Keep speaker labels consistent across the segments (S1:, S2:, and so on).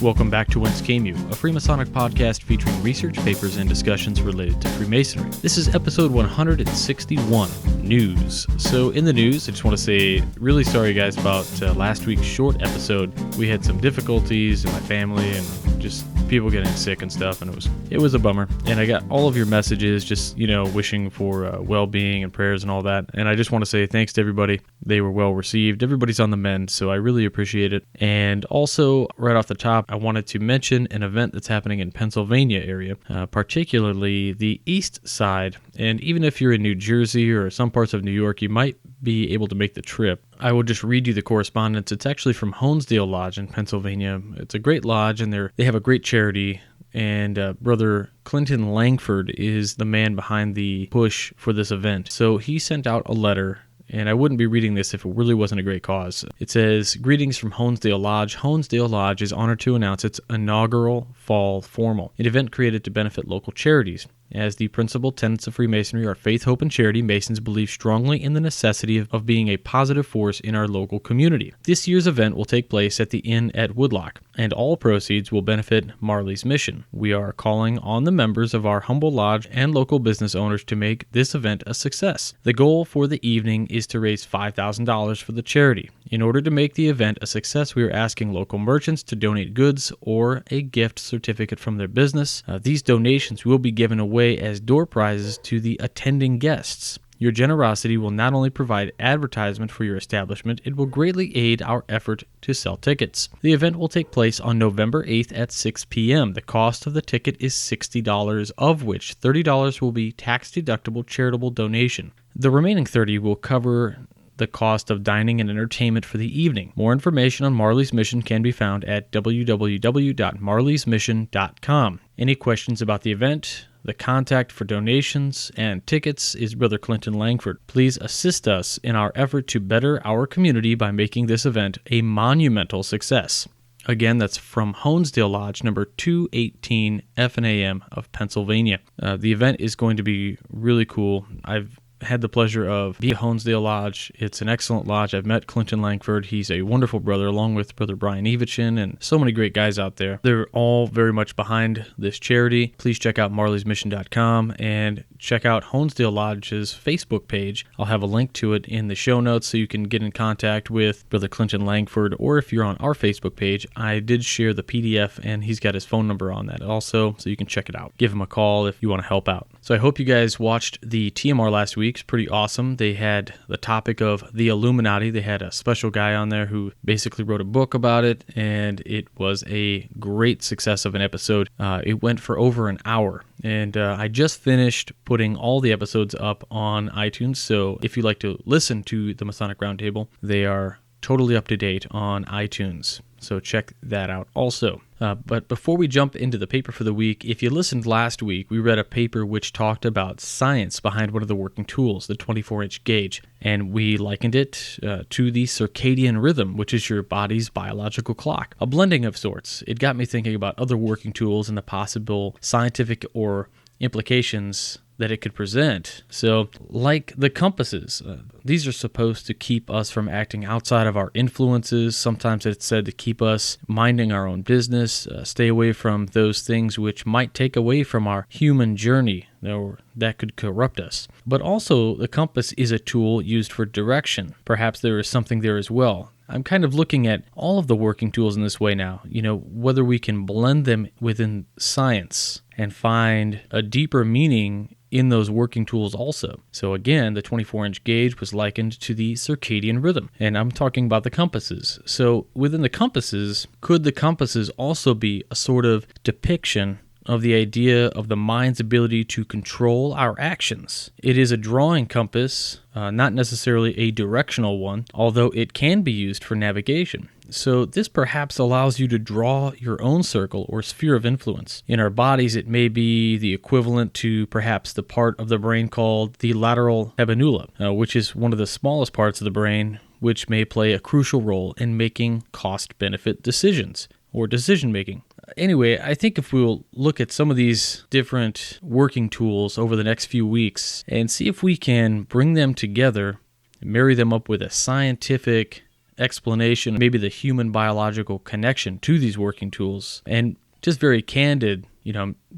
S1: Welcome back to Whence Came You, a Freemasonic podcast featuring research papers and discussions related to Freemasonry. This is episode 161, News. So in the news, I just want to say really sorry guys about last week's short episode. We had some difficulties in my family and just people getting sick and stuff, and it was a bummer. And I got all of your messages just, wishing for well-being and prayers and all that. And I just want to say thanks to everybody. They were well received. Everybody's on the mend, so I really appreciate it. And also, right off the top, I wanted to mention an event that's happening in Pennsylvania area, particularly the east side. And even if you're in New Jersey or some parts of New York, you might be able to make the trip. I will just read you the correspondence. It's actually from Honesdale Lodge in Pennsylvania. It's a great lodge, and they have a great charity. And Brother Clinton Langford is the man behind the push for this event. So he sent out a letter, and I wouldn't be reading this if it really wasn't a great cause. It says, "Greetings from Honesdale Lodge. Honesdale Lodge is honored to announce its inaugural fall formal, an event created to benefit local charities. As the principal tenets of Freemasonry are faith, hope, and charity, Masons believe strongly in the necessity of being a positive force in our local community. This year's event will take place at the Inn at Woodlock, and all proceeds will benefit Marley's mission. We are calling on the members of our humble lodge and local business owners to make this event a success. The goal for the evening is to raise $5,000 for the charity. In order to make the event a success, we are asking local merchants to donate goods or a gift certificate from their business. These donations will be given away as door prizes to the attending guests. Your generosity will not only provide advertisement for your establishment, it will greatly aid our effort to sell tickets. The event will take place on November 8th at 6 p.m. The cost of the ticket is $60, of which $30 will be tax-deductible charitable donation. The remaining $30 will cover the cost of dining and entertainment for the evening. More information on Marley's Mission can be found at www.marleysmission.com. Any questions about the event? The contact for donations and tickets is Brother Clinton Langford. Please assist us in our effort to better our community by making this event a monumental success." Again, that's from Honesdale Lodge, number 218 F&AM of Pennsylvania. The event is going to be really cool. I've had the pleasure of being at Honesdale Lodge. It's an excellent lodge. I've met Clinton Langford. He's a wonderful brother, along with Brother Brian Evichin and so many great guys out there. They're all very much behind this charity. Please check out marleysmission.com and check out Honesdale Lodge's Facebook page. I'll have a link to it in the show notes so you can get in contact with Brother Clinton Langford, or if you're on our Facebook page, I did share the PDF and he's got his phone number on that also, so you can check it out. Give him a call if you want to help out. So I hope you guys watched the TMR last week. It's pretty awesome. They had the topic of the Illuminati. They had a special guy on there who basically wrote a book about it, and it was a great success of an episode. It went for over an hour, and I just finished putting all the episodes up on iTunes, so if you like to listen to the Masonic Roundtable, they are totally up to date on iTunes. So check that out also. But before we jump into the paper for the week, if you listened last week, we read a paper which talked about science behind one of the working tools, the 24-inch gauge, and we likened it to the circadian rhythm, which is your body's biological clock, a blending of sorts. It got me thinking about other working tools and the possible scientific or implications that it could present. So, like the compasses, these are supposed to keep us from acting outside of our influences. Sometimes it's said to keep us minding our own business, stay away from those things which might take away from our human journey, or that could corrupt us. But also, the compass is a tool used for direction. Perhaps there is something there as well. I'm kind of looking at all of the working tools in this way now, whether we can blend them within science and find a deeper meaning in those working tools also. So again, the 24-inch gauge was likened to the circadian rhythm, and I'm talking about the compasses. So within the compasses, could the compasses also be a sort of depiction of the idea of the mind's ability to control our actions? It is a drawing compass, not necessarily a directional one, although it can be used for navigation. So this perhaps allows you to draw your own circle or sphere of influence. In our bodies, it may be the equivalent to perhaps the part of the brain called the lateral habenula, which is one of the smallest parts of the brain, which may play a crucial role in making cost-benefit decisions or decision-making. Anyway, I think if we'll look at some of these different working tools over the next few weeks and see if we can bring them together, marry them up with a scientific explanation, maybe the human biological connection to these working tools, and just very candid.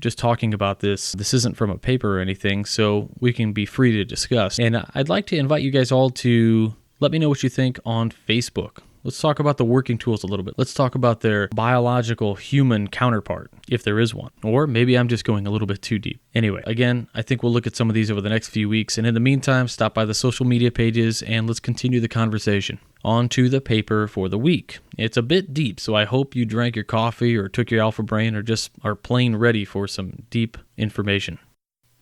S1: Just talking about this isn't from a paper or anything, so we can be free to discuss. And I'd like to invite you guys all to let me know what you think on Facebook. Let's talk about the working tools a little bit. Let's talk about their biological human counterpart, if there is one. Or maybe I'm just going a little bit too deep. Anyway, again, I think we'll look at some of these over the next few weeks. And in the meantime, stop by the social media pages and let's continue the conversation. On to the paper for the week. It's a bit deep, so I hope you drank your coffee or took your Alpha Brain or just are plain ready for some deep information.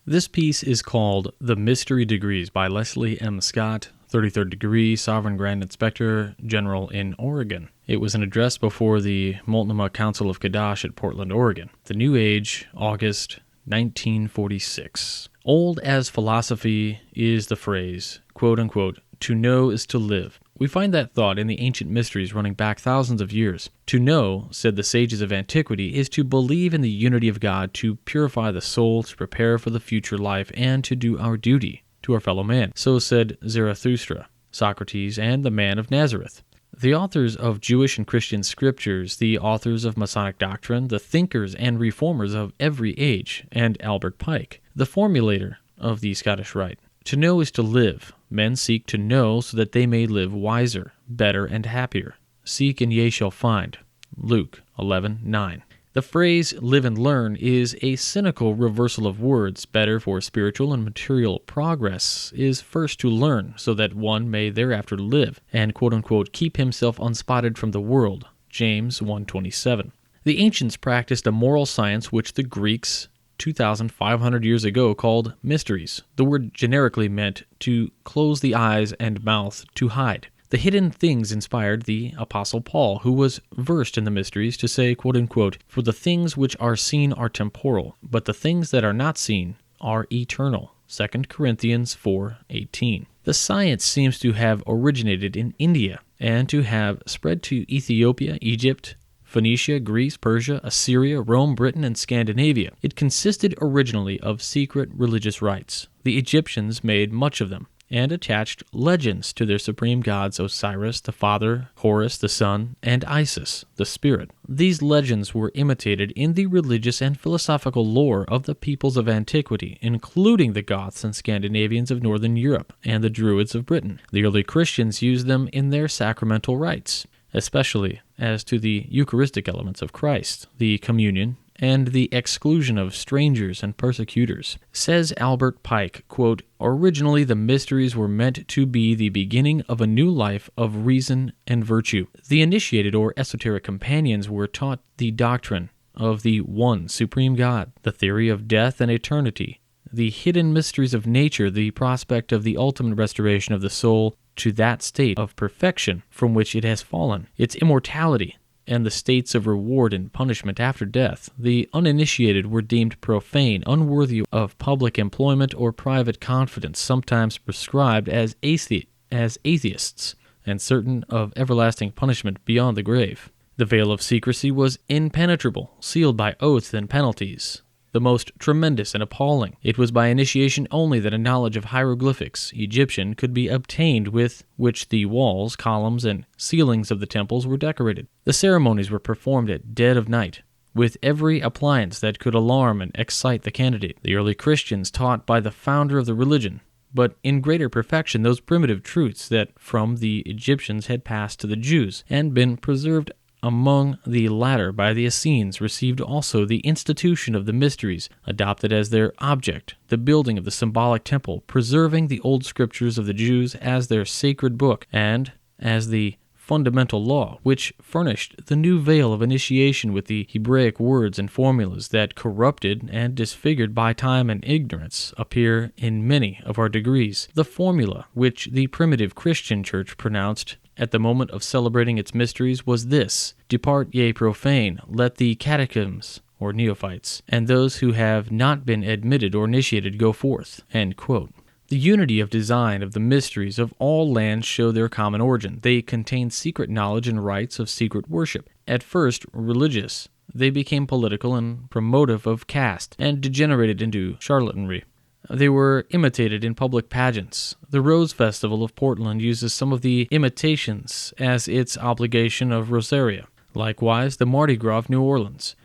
S1: This piece is called The Mystery Degrees by Leslie M. Scott, 33rd degree, Sovereign Grand Inspector General in Oregon. It was an address before the Multnomah Council of Kadash at Portland, Oregon. The New Age, August 1946. Old as philosophy is the phrase, quote unquote, to know is to live. We find that thought in the ancient mysteries running back thousands of years. To know, said the sages of antiquity, is to believe in the unity of God, to purify the soul, to prepare for the future life, and to do our duty to our fellow man. So said Zarathustra, Socrates, and the man of Nazareth. The authors of Jewish and Christian scriptures, the authors of Masonic doctrine, the thinkers and reformers of every age, and Albert Pike, the formulator of the Scottish Rite. To know is to live. Men seek to know so that they may live wiser, better, and happier. Seek and ye shall find. Luke 11:9. The phrase live and learn is a cynical reversal of words. Better for spiritual and material progress is first to learn so that one may thereafter live and quote-unquote keep himself unspotted from the world. James 1:27. The ancients practiced a moral science which the Greeks 2,500 years ago called mysteries. The word generically meant to close the eyes and mouth, to hide. The hidden things inspired the Apostle Paul, who was versed in the mysteries, to say, quote-unquote, for the things which are seen are temporal, but the things that are not seen are eternal. 2 Corinthians 4:18. The science seems to have originated in India and to have spread to Ethiopia, Egypt, Phoenicia, Greece, Persia, Assyria, Rome, Britain, and Scandinavia. It consisted originally of secret religious rites. The Egyptians made much of them and attached legends to their supreme gods Osiris, the father, Horus, the son, and Isis, the spirit. These legends were imitated in the religious and philosophical lore of the peoples of antiquity, including the Goths and Scandinavians of northern Europe and the Druids of Britain. The early Christians used them in their sacramental rites, especially as to the Eucharistic elements of Christ, the communion, and the exclusion of strangers and persecutors. Says Albert Pike, quote, originally the mysteries were meant to be the beginning of a new life of reason and virtue. The initiated or esoteric companions were taught the doctrine of the one supreme God, the theory of death and eternity, the hidden mysteries of nature, the prospect of the ultimate restoration of the soul to that state of perfection from which it has fallen, its immortality, and the states of reward and punishment after death. The uninitiated were deemed profane, unworthy of public employment or private confidence, sometimes prescribed as atheists, and certain of everlasting punishment beyond the grave. The veil of secrecy was impenetrable, sealed by oaths and penalties, the most tremendous and appalling. It was by initiation only that a knowledge of hieroglyphics, Egyptian, could be obtained with which the walls, columns, and ceilings of the temples were decorated. The ceremonies were performed at dead of night, with every appliance that could alarm and excite the candidate. The early Christians taught by the founder of the religion, but in greater perfection, those primitive truths that from the Egyptians had passed to the Jews and been preserved among the latter by the Essenes, received also the institution of the mysteries, adopted as their object the building of the symbolic temple, preserving the old scriptures of the Jews as their sacred book and as the fundamental law, which furnished the new veil of initiation with the Hebraic words and formulas that, corrupted and disfigured by time and ignorance, appear in many of our degrees. The formula which the primitive Christian church pronounced at the moment of celebrating its mysteries was this: depart ye profane, let the catechumens, or neophytes, and those who have not been admitted or initiated go forth. End quote. The unity of design of the mysteries of all lands show their common origin. They contain secret knowledge and rites of secret worship. At first religious, they became political and promotive of caste, and degenerated into charlatanry. They were imitated in public pageants. The Rose Festival of Portland uses some of the imitations as its obligation of Rosaria. Likewise, the Mardi Gras of New Orleans.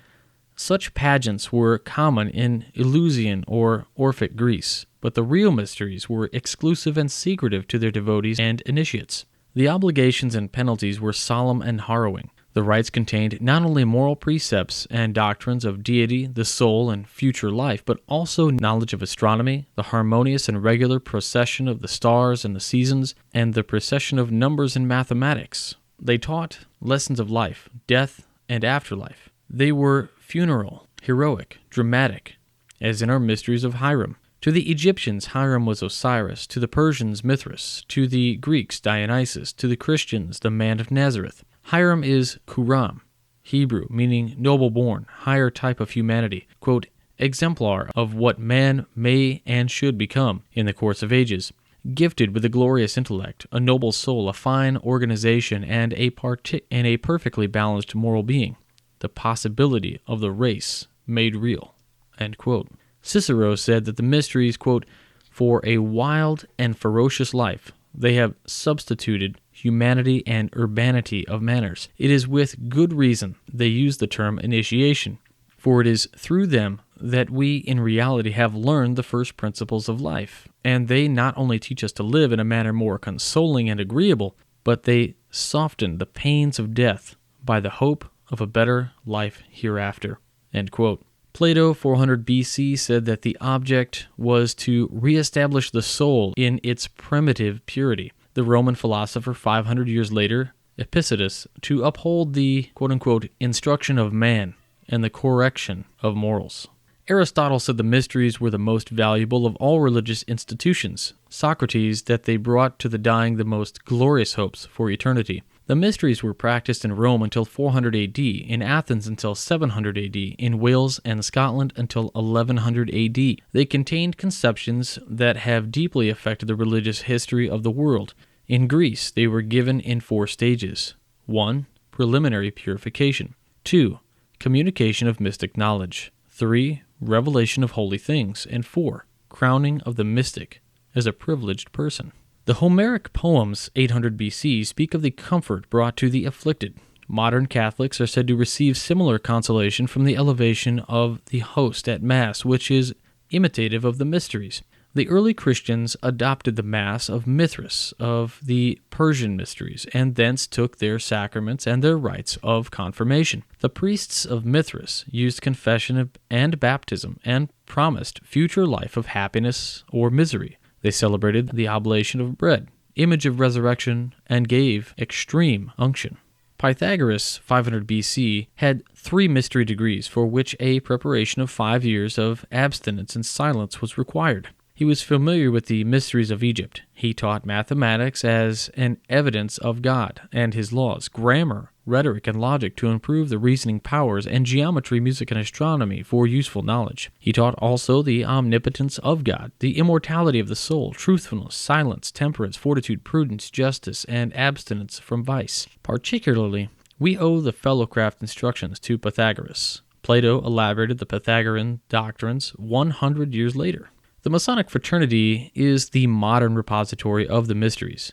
S1: Such pageants were common in Eleusinian or Orphic Greece, but the real mysteries were exclusive and secretive to their devotees and initiates. The obligations and penalties were solemn and harrowing. The rites contained not only moral precepts and doctrines of deity, the soul, and future life, but also knowledge of astronomy, the harmonious and regular procession of the stars and the seasons, and the procession of numbers in mathematics. They taught lessons of life, death, and afterlife. They were funeral, heroic, dramatic, as in our mysteries of Hiram. To the Egyptians, Hiram was Osiris, to the Persians, Mithras, to the Greeks, Dionysus, to the Christians, the man of Nazareth. Hiram is Kuram, Hebrew, meaning noble-born, higher type of humanity, quote, exemplar of what man may and should become in the course of ages, gifted with a glorious intellect, a noble soul, a fine organization, and a perfectly balanced moral being. The possibility of the race made real, end quote. Cicero said that the mysteries, quote, for a wild and ferocious life, they have substituted humanity and urbanity of manners. It is with good reason they use the term initiation, for it is through them that we in reality have learned the first principles of life, and they not only teach us to live in a manner more consoling and agreeable, but they soften the pains of death by the hope of a better life hereafter, end quote. Plato, 400 BC, said that the object was to reestablish the soul in its primitive purity. The Roman philosopher 500 years later, Epictetus, to uphold the quote-unquote instruction of man and the correction of morals. Aristotle said the mysteries were the most valuable of all religious institutions. Socrates, that they brought to the dying the most glorious hopes for eternity. The mysteries were practiced in Rome until 400 AD, in Athens until 700 AD, in Wales and Scotland until 1100 AD. They contained conceptions that have deeply affected the religious history of the world. In Greece, they were given in 4 stages. 1. Preliminary purification. 2. Communication of mystic knowledge. 3. Revelation of holy things. And 4. Crowning of the mystic as a privileged person. The Homeric poems, 800 BC, speak of the comfort brought to the afflicted. Modern Catholics are said to receive similar consolation from the elevation of the host at Mass, which is imitative of the mysteries. The early Christians adopted the Mass of Mithras, of the Persian mysteries, and thence took their sacraments and their rites of confirmation. The priests of Mithras used confession and baptism and promised future life of happiness or misery. They celebrated the oblation of bread, image of resurrection, and gave extreme unction. Pythagoras, 500 BC, had 3 mystery degrees for which a preparation of 5 years of abstinence and silence was required. He was familiar with the mysteries of Egypt. He taught mathematics as an evidence of God and his laws, grammar, rhetoric, and logic to improve the reasoning powers, and geometry, music, and astronomy for useful knowledge. He taught also the omnipotence of God, the immortality of the soul, truthfulness, silence, temperance, fortitude, prudence, justice, and abstinence from vice. Particularly, we owe the fellowcraft instructions to Pythagoras. Plato elaborated the Pythagorean doctrines 100 years later. The Masonic fraternity is the modern repository of the mysteries.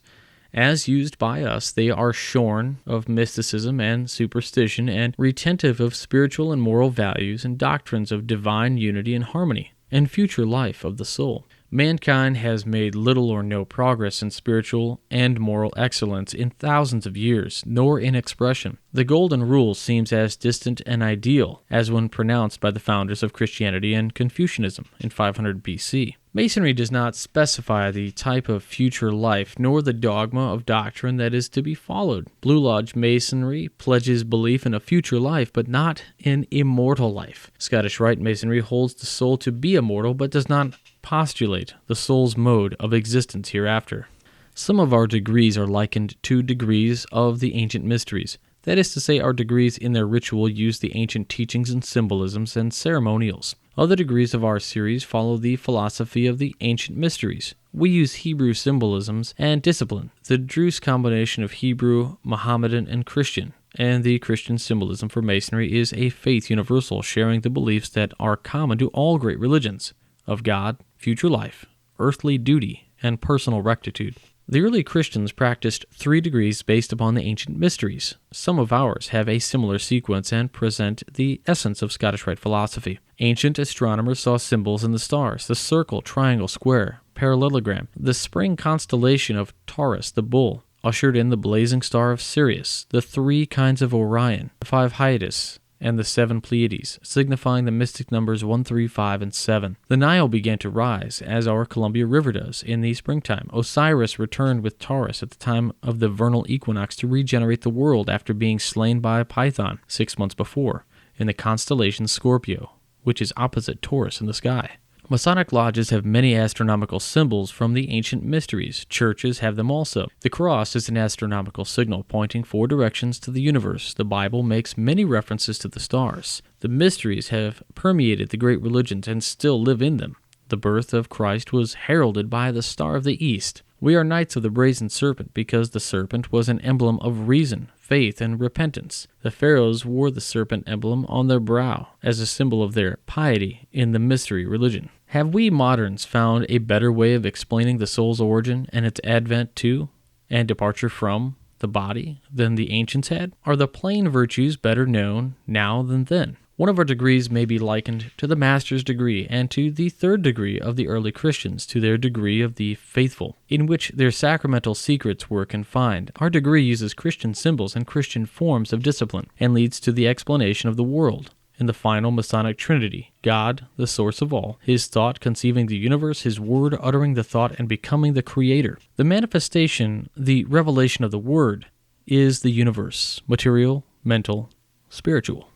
S1: As used by us, they are shorn of mysticism and superstition and retentive of spiritual and moral values and doctrines of divine unity and harmony and future life of the soul. Mankind has made little or no progress in spiritual and moral excellence in thousands of years, nor in expression. The Golden Rule seems as distant and ideal as when pronounced by the founders of Christianity and Confucianism in 500 BC. Masonry does not specify the type of future life nor the dogma of doctrine that is to be followed. Blue Lodge Masonry pledges belief in a future life, but not in immortal life. Scottish Rite Masonry holds the soul to be immortal, but does not postulate the soul's mode of existence hereafter. Some of our degrees are likened to degrees of the ancient mysteries. That is to say, our degrees in their ritual use the ancient teachings and symbolisms and ceremonials. Other degrees of our series follow the philosophy of the ancient mysteries. We use Hebrew symbolisms and discipline, the Druze combination of Hebrew, Mohammedan, and Christian. And the Christian symbolism for Masonry is a faith universal, sharing the beliefs that are common to all great religions, of God, future life, earthly duty, and personal rectitude. The early Christians practiced 3 degrees based upon the ancient mysteries. Some of ours have a similar sequence and present the essence of Scottish Rite philosophy. Ancient astronomers saw symbols in the stars: the circle, triangle, square, parallelogram. The spring constellation of Taurus, the bull, ushered in the blazing star of Sirius, the 3 kinds of Orion, the 5 Hyades, and the 7 Pleiades, signifying the mystic numbers 1, 3, 5, and 7. The Nile began to rise, as our Columbia River does, in the springtime. Osiris returned with Taurus at the time of the vernal equinox to regenerate the world after being slain by a python 6 months before, in the constellation Scorpio, which is opposite Taurus in the sky. Masonic lodges have many astronomical symbols from the ancient mysteries. Churches have them also. The cross is an astronomical signal pointing 4 directions to the universe. The Bible makes many references to the stars. The mysteries have permeated the great religions and still live in them. The birth of Christ was heralded by the Star of the East. We are Knights of the Brazen Serpent because the serpent was an emblem of reason, faith, and repentance. The pharaohs wore the serpent emblem on their brow as a symbol of their piety in the mystery religion. Have we moderns found a better way of explaining the soul's origin and its advent to and departure from the body than the ancients had? Are the plain virtues better known now than then? One of our degrees may be likened to the master's degree and to the 3rd degree of the early Christians, to their degree of the faithful, in which their sacramental secrets were confined. Our degree uses Christian symbols and Christian forms of discipline and leads to the explanation of the world. In the final Masonic Trinity, God, the source of all, His thought conceiving the universe, His word uttering the thought and becoming the creator. The manifestation, the revelation of the word, is the universe: material, mental, spiritual.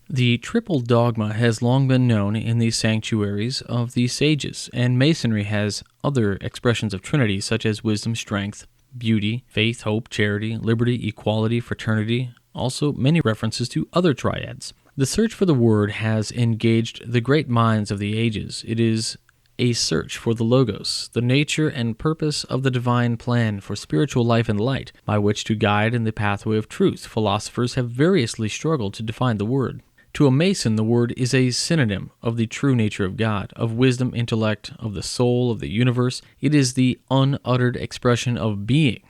S1: The triple dogma has long been known in the sanctuaries of the sages, and Masonry has other expressions of Trinity such as wisdom, strength, beauty, faith, hope, charity, liberty, equality, fraternity, also many references to other triads. The search for the Word has engaged the great minds of the ages. It is a search for the Logos, the nature and purpose of the divine plan for spiritual life and light, by which to guide in the pathway of truth. Philosophers have variously struggled to define the Word. To a Mason, the Word is a synonym of the true nature of God, of wisdom, intellect, of the soul, of the universe. It is the unuttered expression of being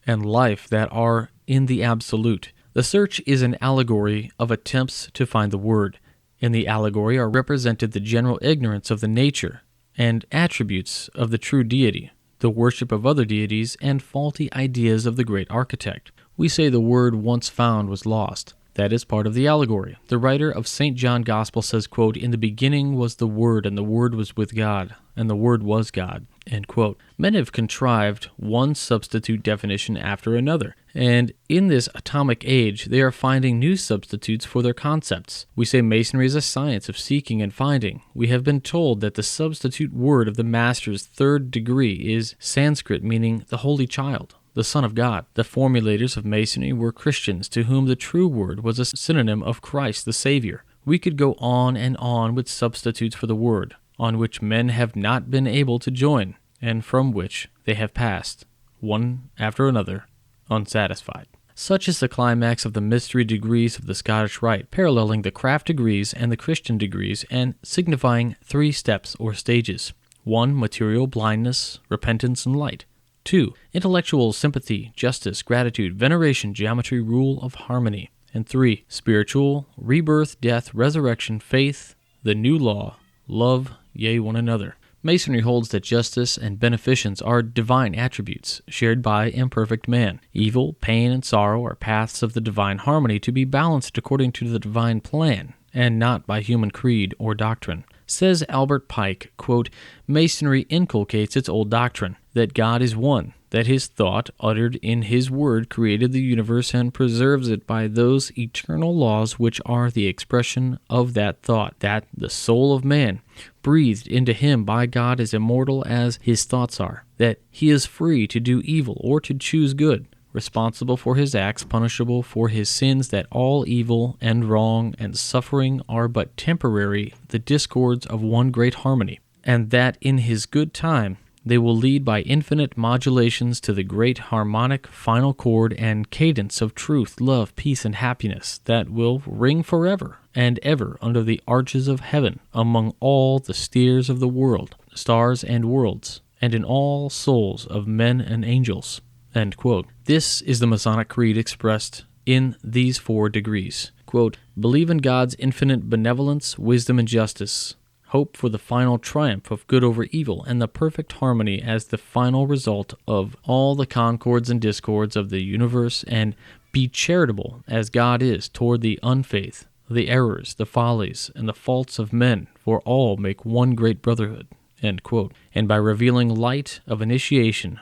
S1: and life that are in the absolute. The search is an allegory of attempts to find the Word. In the allegory are represented the general ignorance of the nature and attributes of the true deity, the worship of other deities, and faulty ideas of the great architect. We say the Word once found was lost. That is part of the allegory. The writer of St. John Gospel says, quote, "In the beginning was the Word, and the Word was with God, and the Word was God." End quote. Men have contrived one substitute definition after another, and in this atomic age, they are finding new substitutes for their concepts. We say Masonry is a science of seeking and finding. We have been told that the substitute word of the Master's 3rd degree is Sanskrit, meaning the Holy Child, the Son of God. The formulators of Masonry were Christians to whom the true word was a synonym of Christ the Savior. We could go on and on with substitutes for the word, on which men have not been able to join, and from which they have passed, one after another, unsatisfied. Such is the climax of the mystery degrees of the Scottish Rite, paralleling the craft degrees and the Christian degrees, and signifying 3 steps or stages. 1. Material blindness, repentance, and light. 2. Intellectual sympathy, justice, gratitude, veneration, geometry, rule of harmony. And 3. Spiritual, rebirth, death, resurrection, faith, the new law, love, yea, one another. Masonry holds that justice and beneficence are divine attributes, shared by imperfect man. Evil, pain, and sorrow are paths of the divine harmony to be balanced according to the divine plan, and not by human creed or doctrine. Says Albert Pike, quote, "Masonry inculcates its old doctrine, that God is one, that His thought, uttered in His word, created the universe and preserves it by those eternal laws which are the expression of that thought, that the soul of man, breathed into him by God, is immortal as his thoughts are, that he is free to do evil or to choose good, responsible for his acts, punishable for his sins, that all evil and wrong and suffering are but temporary, the discords of one great harmony, and that in His good time they will lead by infinite modulations to the great harmonic final chord and cadence of truth, love, peace, and happiness that will ring forever and ever under the arches of heaven among all the spheres of the world. stars and worlds, and in all souls of men and angels." End quote. This is the Masonic Creed expressed in these 4 degrees. Quote, "Believe in God's infinite benevolence, wisdom, and justice. Hope for the final triumph of good over evil and the perfect harmony as the final result of all the concords and discords of the universe, and be charitable as God is toward the unfaith, the errors, the follies, and the faults of men, for all make one great brotherhood." End quote. And by revealing light of initiation,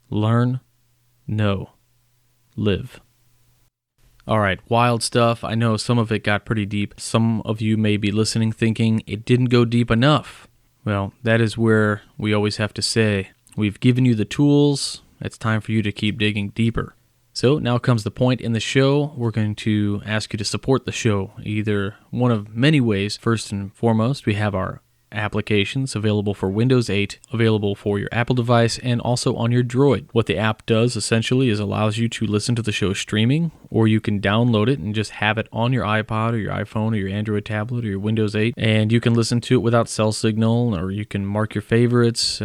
S1: learn, know, live. All right, wild stuff. I know some of it got pretty deep. Some of you may be listening thinking it didn't go deep enough. Well, that is where we always have to say, we've given you the tools. It's time for you to keep digging deeper. So now comes the point in the show. We're going to ask you to support the show, either one of many ways. First and foremost, we have our applications available for Windows 8, available for your Apple device, and also on your Droid. What the app does essentially is allows you to listen to the show streaming, or you can download it and just have it on your iPod or your iPhone or your Android tablet or your Windows 8, and you can listen to it without cell signal, or you can mark your favorites.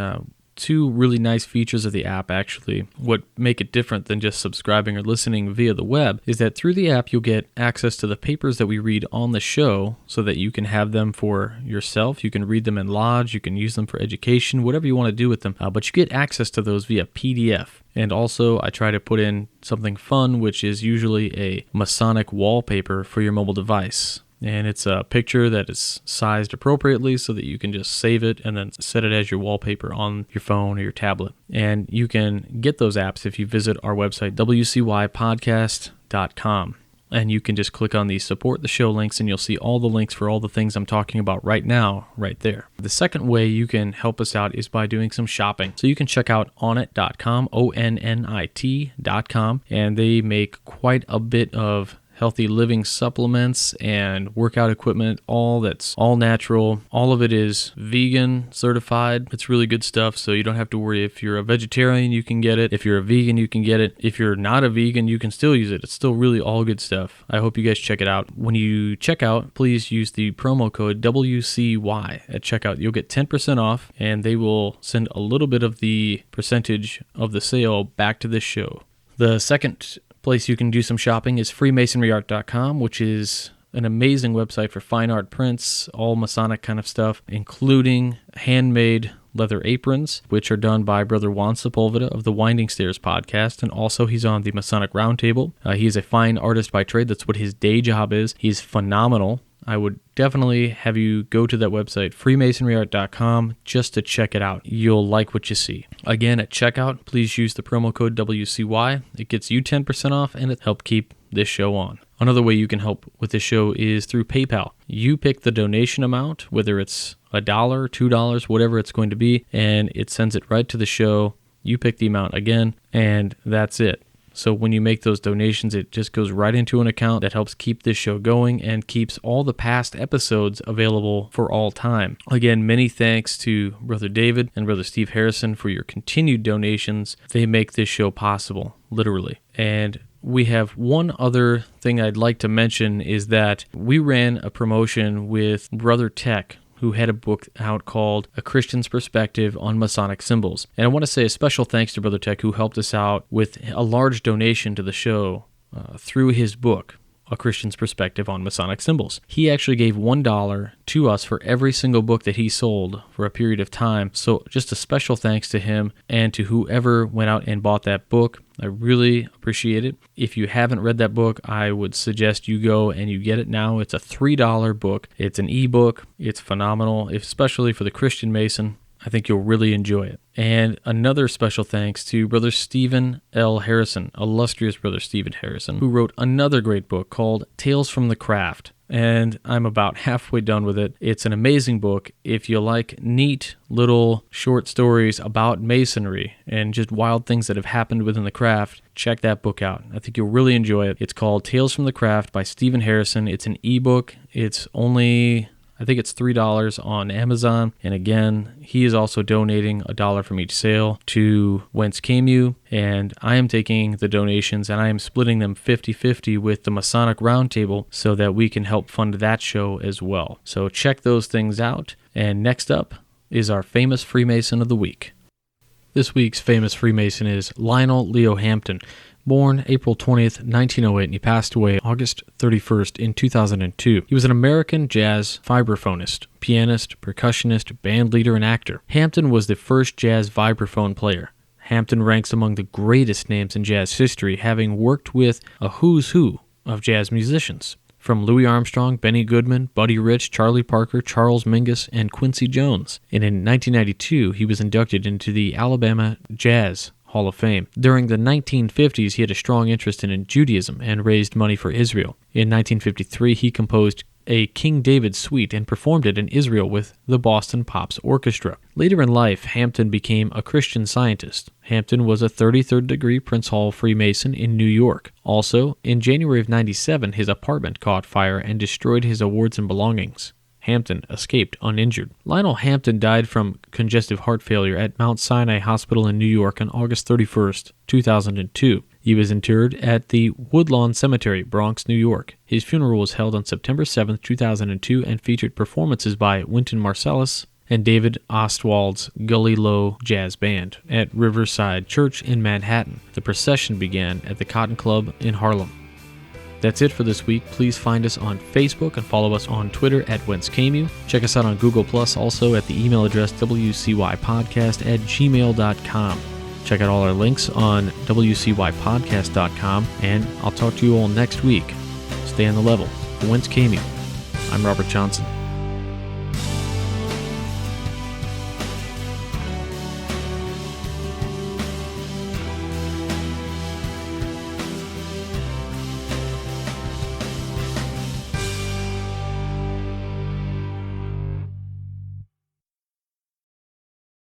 S1: 2 really nice features of the app, actually. What make it different than just subscribing or listening via the web is that through the app, you'll get access to the papers that we read on the show so that you can have them for yourself. You can read them in Lodge. You can use them for education, whatever you want to do with them. But you get access to those via PDF. And also, I try to put in something fun, which is usually a Masonic wallpaper for your mobile device. And it's a picture that is sized appropriately so that you can just save it and then set it as your wallpaper on your phone or your tablet. And you can get those apps if you visit our website, wcypodcast.com. And you can just click on the support the show links, and you'll see all the links for all the things I'm talking about right now, right there. The second way you can help us out is by doing some shopping. So you can check out onnit.com, ONNIT.com, and they make quite a bit of healthy living supplements and workout equipment, all that's all natural. All of it is vegan certified. It's really good stuff, so you don't have to worry. If you're a vegetarian, you can get it. If you're a vegan, you can get it. If you're not a vegan, you can still use it. It's still really all good stuff. I hope you guys check it out. When you check out, please use the promo code WCY at checkout. You'll get 10% off, and they will send a little bit of the percentage of the sale back to this show. The second place you can do some shopping is freemasonryart.com, which is an amazing website for fine art prints, all Masonic kind of stuff, including handmade leather aprons, which are done by Brother Juan Sepulveda of the Winding Stairs podcast, and also he's on the Masonic Roundtable. He's a fine artist by trade. That's what his day job is. He's phenomenal. I would definitely have you go to that website, freemasonryart.com, just to check it out. You'll like what you see. Again, at checkout, please use the promo code WCY. It gets you 10% off, and it helps keep this show on. Another way you can help with this show is through PayPal. You pick the donation amount, whether it's $1, $2, whatever it's going to be, and it sends it right to the show. You pick the amount again, and that's it. So when you make those donations, it just goes right into an account that helps keep this show going and keeps all the past episodes available for all time. Again, many thanks to Brother David and Brother Steve Harrison for your continued donations. They make this show possible, literally. And we have one other thing I'd like to mention is that we ran a promotion with Brother Tech, who had a book out called A Christian's Perspective on Masonic Symbols. And I want to say a special thanks to Brother Tech, who helped us out with a large donation to the show through his book, A Christian's Perspective on Masonic Symbols. He actually gave $1 to us for every single book that he sold for a period of time. So just a special thanks to him and to whoever went out and bought that book. I really appreciate it. If you haven't read that book, I would suggest you go and you get it now. It's a $3 book. It's an ebook. It's phenomenal, especially for the Christian Mason. I think you'll really enjoy it. And another special thanks to Brother Stephen L. Harrison, illustrious Brother Stephen Harrison, who wrote another great book called Tales from the Craft. And I'm about halfway done with it. It's an amazing book. If you like neat little short stories about Masonry and just wild things that have happened within the craft, check that book out. I think you'll really enjoy it. It's called Tales from the Craft by Stephen Harrison. It's an ebook. It's only, I think it's $3 on Amazon. And again, he is also donating $1 from each sale to Whence, and I am taking the donations and I am splitting them 50-50 with the Masonic Roundtable so that we can help fund that show as well. So check those things out. And next up is our famous Freemason of the week. This week's famous Freemason is Lionel Leo Hampton, born April 20th, 1908, and he passed away August 31st in 2002. He was an American jazz vibraphonist, pianist, percussionist, band leader, and actor. Hampton was the first jazz vibraphone player. Hampton ranks among the greatest names in jazz history, having worked with a who's who of jazz musicians, from Louis Armstrong, Benny Goodman, Buddy Rich, Charlie Parker, Charles Mingus, and Quincy Jones. And in 1992, he was inducted into the Alabama Jazz Hall of Fame. During the 1950s, he had a strong interest in Judaism and raised money for Israel. In 1953, he composed a King David suite and performed it in Israel with the Boston Pops Orchestra. Later in life, Hampton became a Christian Scientist. Hampton was a 33rd degree Prince Hall Freemason in New York. Also, in January of 1997, his apartment caught fire and destroyed his awards and belongings. Hampton escaped uninjured. Lionel Hampton died from congestive heart failure at Mount Sinai Hospital in New York on August 31st, 2002. He was interred at the Woodlawn Cemetery, Bronx, New York. His funeral was held on September 7, 2002, and featured performances by Wynton Marsalis and David Ostwald's Gully Low Jazz Band at Riverside Church in Manhattan. The procession began at the Cotton Club in Harlem. That's it for this week. Please find us on Facebook and follow us on Twitter at Whence. Check us out on Google+, also at the email address wcypodcast@gmail.com. Check out all our links on wcypodcast.com, and I'll talk to you all next week. Stay on the level. For Whence, I'm Robert Johnson.